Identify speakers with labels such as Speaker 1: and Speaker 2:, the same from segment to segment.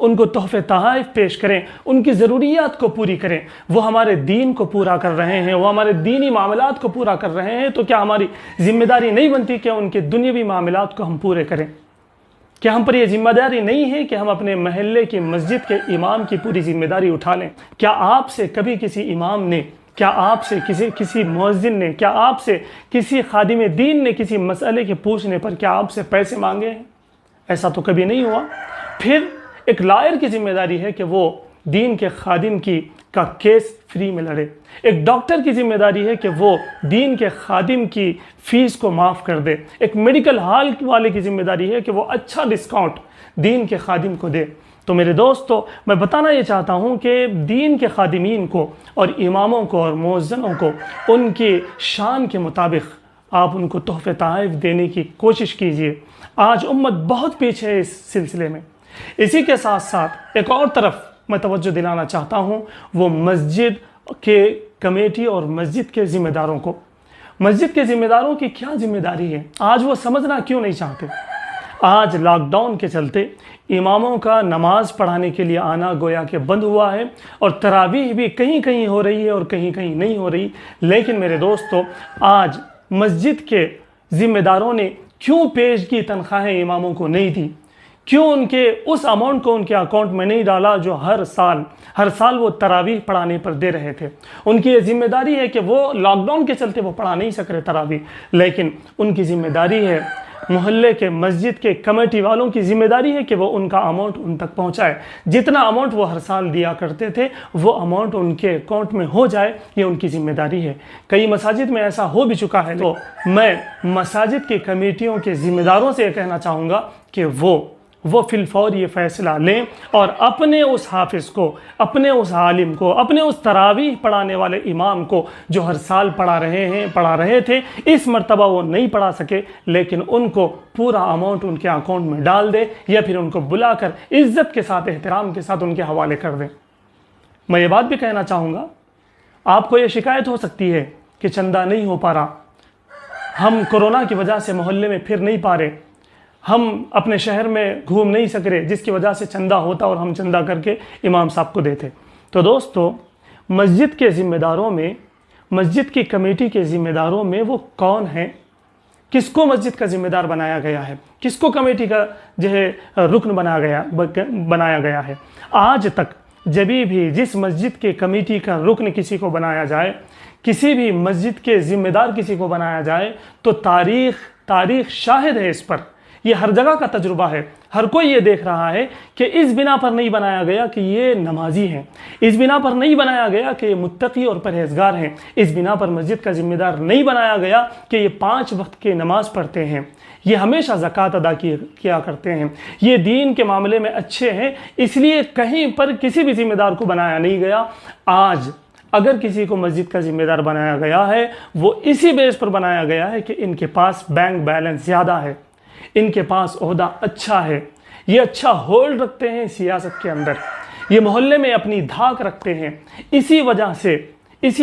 Speaker 1: ان کو تحفے تحائف پیش کریں، ان کی ضروریات کو پوری کریں۔ وہ ہمارے دین کو پورا کر رہے ہیں، وہ ہمارے دینی معاملات کو پورا کر رہے ہیں، تو کیا ہماری ذمہ داری نہیں بنتی کہ ان کے دنیاوی معاملات کو ہم پورے کریں؟ کیا ہم پر یہ ذمہ داری نہیں ہے کہ ہم اپنے محلے کی مسجد کے امام کی پوری ذمہ داری اٹھا لیں؟ کیا آپ سے کبھی کسی امام نے، کیا آپ سے کسی مؤذن نے، کیا آپ سے کسی خادم دین نے کسی مسئلے کے پوچھنے پر کیا آپ سے پیسے مانگے ہیں؟ ایسا تو کبھی نہیں ہوا۔ پھر ایک لائر کی ذمہ داری ہے کہ وہ دین کے خادم کا کیس فری میں لڑے۔ ایک ڈاکٹر کی ذمہ داری ہے کہ وہ دین کے خادم کی فیس کو معاف کر دے۔ ایک میڈیکل ہال والے کی ذمہ داری ہے کہ وہ اچھا ڈسکاؤنٹ دین کے خادم کو دے۔ تو میرے دوستو، میں بتانا یہ چاہتا ہوں کہ دین کے خادمین کو اور اماموں کو اور مؤذنوں کو ان کی شان کے مطابق آپ ان کو تحفے تحائف دینے کی کوشش کیجئے۔ آج امت بہت پیچھے ہے اس سلسلے میں۔ اسی کے ساتھ ساتھ ایک اور طرف میں توجہ دلانا چاہتا ہوں، وہ مسجد کے کمیٹی اور مسجد کے ذمہ داروں کو۔ مسجد کے ذمہ داروں کی کیا ذمہ داری ہے؟ آج وہ سمجھنا کیوں نہیں چاہتے؟ آج لاک ڈاؤن کے چلتے اماموں کا نماز پڑھانے کے لیے آنا گویا کہ بند ہوا ہے، اور تراویح بھی کہیں کہیں ہو رہی ہے اور کہیں کہیں نہیں ہو رہی۔ لیکن میرے دوستو، آج مسجد کے ذمہ داروں نے کیوں پیشگی تنخواہیں اماموں کو نہیں دی؟ کیوں ان کے اس اماؤنٹ کو ان کے اکاؤنٹ میں نہیں ڈالا جو ہر سال وہ تراویح پڑھانے پر دے رہے تھے؟ ان کی یہ ذمہ داری ہے کہ وہ لاک ڈاؤن کے چلتے وہ پڑھا نہیں سک رہے تراویح، لیکن ان کی ذمہ داری ہے، محلے کے مسجد کے کمیٹی والوں کی ذمہ داری ہے کہ وہ ان کا اماؤنٹ ان تک پہنچائے۔ جتنا اماؤنٹ وہ ہر سال دیا کرتے تھے وہ اماؤنٹ ان کے اکاؤنٹ میں ہو جائے، یہ ان کی ذمہ داری ہے۔ کئی مساجد میں ایسا ہو بھی چکا ہے، تو میں مساجد کی کمیٹیوں کے ذمہ داروں سے یہ کہنا چاہوں گا کہ وہ فی الفور یہ فیصلہ لیں اور اپنے اس حافظ کو، اپنے اس عالم کو، اپنے اس تراویح پڑھانے والے امام کو جو ہر سال پڑھا رہے تھے، اس مرتبہ وہ نہیں پڑھا سکے، لیکن ان کو پورا اماؤنٹ ان کے اکاؤنٹ میں ڈال دے، یا پھر ان کو بلا کر عزت کے ساتھ، احترام کے ساتھ ان کے حوالے کر دیں۔ میں یہ بات بھی کہنا چاہوں گا، آپ کو یہ شکایت ہو سکتی ہے کہ چندہ نہیں ہو پا رہا، ہم کورونا کی وجہ سے محلے میں پھر نہیں پا رہے، ہم اپنے شہر میں گھوم نہیں سک رہے، جس کی وجہ سے چندہ ہوتا اور ہم چندہ کر کے امام صاحب کو دیتے۔ تو دوستو، مسجد کے ذمہ داروں میں، مسجد کی کمیٹی کے ذمہ داروں میں وہ کون ہیں؟ کس کو مسجد کا ذمہ دار بنایا گیا ہے؟ کس کو کمیٹی کا رکن بنایا گیا ہے؟ آج تک جبھی بھی جس مسجد کے کمیٹی کا رکن کسی کو بنایا جائے، کسی بھی مسجد کے ذمہ دار کسی کو بنایا جائے، تو تاریخ شاہد ہے اس پر، یہ ہر جگہ کا تجربہ ہے۔ ہر کوئی یہ دیکھ رہا ہے کہ اس بنا پر نہیں بنایا گیا کہ یہ نمازی ہیں، اس بنا پر نہیں بنایا گیا کہ یہ متقی اور پرہیزگار ہیں، اس بنا پر مسجد کا ذمہ دار نہیں بنایا گیا کہ یہ 5 وقت کی نماز پڑھتے ہیں، یہ ہمیشہ زکوٰۃ ادا کیا کرتے ہیں، یہ دین کے معاملے میں اچھے ہیں، اس لیے کہیں پر کسی بھی ذمہ دار کو بنایا نہیں گیا۔ آج اگر کسی کو مسجد کا ذمہ دار بنایا گیا ہے، وہ اسی بیس پر بنایا گیا ہے کہ ان کے پاس بینک بیلنس زیادہ ہے، ان کے پاس عہدہ اچھا ہے، یہ اچھا ہولڈ رکھتے ہیں سیاست کے اندر، یہ محلے میں اپنی دھاک رکھتے ہیں، اسی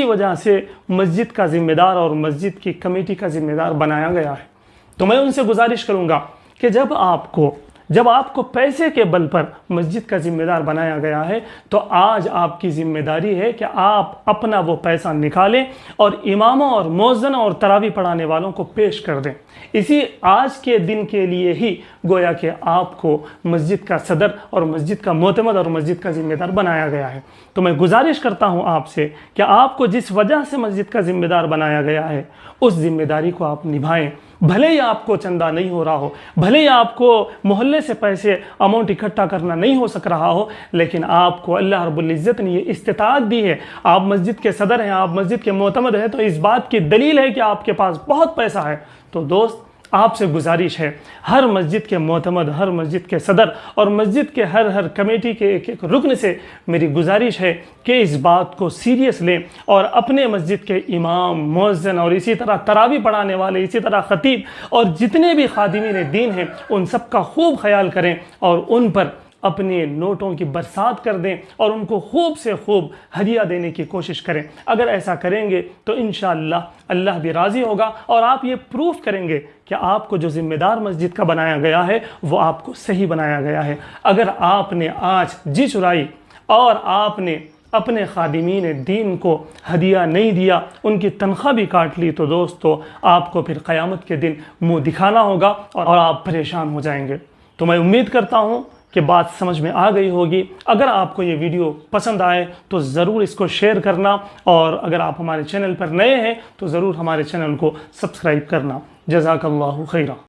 Speaker 1: وجہ سے مسجد کا ذمہ دار اور مسجد کی کمیٹی کا ذمہ دار بنایا گیا ہے۔ تو میں ان سے گزارش کروں گا کہ جب آپ کو پیسے کے بل پر مسجد کا ذمہ دار بنایا گیا ہے، تو آج آپ کی ذمہ داری ہے کہ آپ اپنا وہ پیسہ نکالیں اور اماموں اور مؤذنوں اور تراویح پڑھانے والوں کو پیش کر دیں۔ اسی آج کے دن کے لیے ہی گویا کہ آپ کو مسجد کا صدر اور مسجد کا معتمد اور مسجد کا ذمہ دار بنایا گیا ہے۔ تو میں گزارش کرتا ہوں آپ سے کہ آپ کو جس وجہ سے مسجد کا ذمہ دار بنایا گیا ہے، اس ذمہ داری کو آپ نبھائیں۔ بھلے ہی آپ کو چندہ نہیں ہو رہا ہو، بھلے ہی آپ کو محلے سے پیسے اماؤنٹ اکٹھا کرنا نہیں ہو سک رہا ہو، لیکن آپ کو اللہ رب العزت نے یہ استطاعت دی ہے، آپ مسجد کے صدر ہیں، آپ مسجد کے معتمد ہیں، تو اس بات کی دلیل ہے کہ آپ کے پاس بہت پیسہ ہے۔ تو دوست، آپ سے گزارش ہے، ہر مسجد کے معتمد، ہر مسجد کے صدر اور مسجد کے ہر کمیٹی کے ایک رکن سے میری گزارش ہے کہ اس بات کو سیریس لیں اور اپنے مسجد کے امام، مؤذن اور اسی طرح تراویح پڑھانے والے، اسی طرح خطیب اور جتنے بھی خادمین دین ہیں، ان سب کا خوب خیال کریں اور ان پر اپنے نوٹوں کی برسات کر دیں اور ان کو خوب سے خوب ہدیہ دینے کی کوشش کریں۔ اگر ایسا کریں گے تو انشاءاللہ اللہ بھی راضی ہوگا، اور آپ یہ پروف کریں گے کہ آپ کو جو ذمہ دار مسجد کا بنایا گیا ہے وہ آپ کو صحیح بنایا گیا ہے۔ اگر آپ نے آج جی چرائی اور آپ نے اپنے خادمین دین کو ہدیہ نہیں دیا، ان کی تنخواہ بھی کاٹ لی، تو دوستو آپ کو پھر قیامت کے دن منہ دکھانا ہوگا اور آپ پریشان ہو جائیں گے۔ تو میں امید کرتا ہوں کہ بات سمجھ میں آ گئی ہوگی۔ اگر آپ کو یہ ویڈیو پسند آئے تو ضرور اس کو شیئر کرنا، اور اگر آپ ہمارے چینل پر نئے ہیں تو ضرور ہمارے چینل کو سبسکرائب کرنا۔ جزاک اللہ خیرہ۔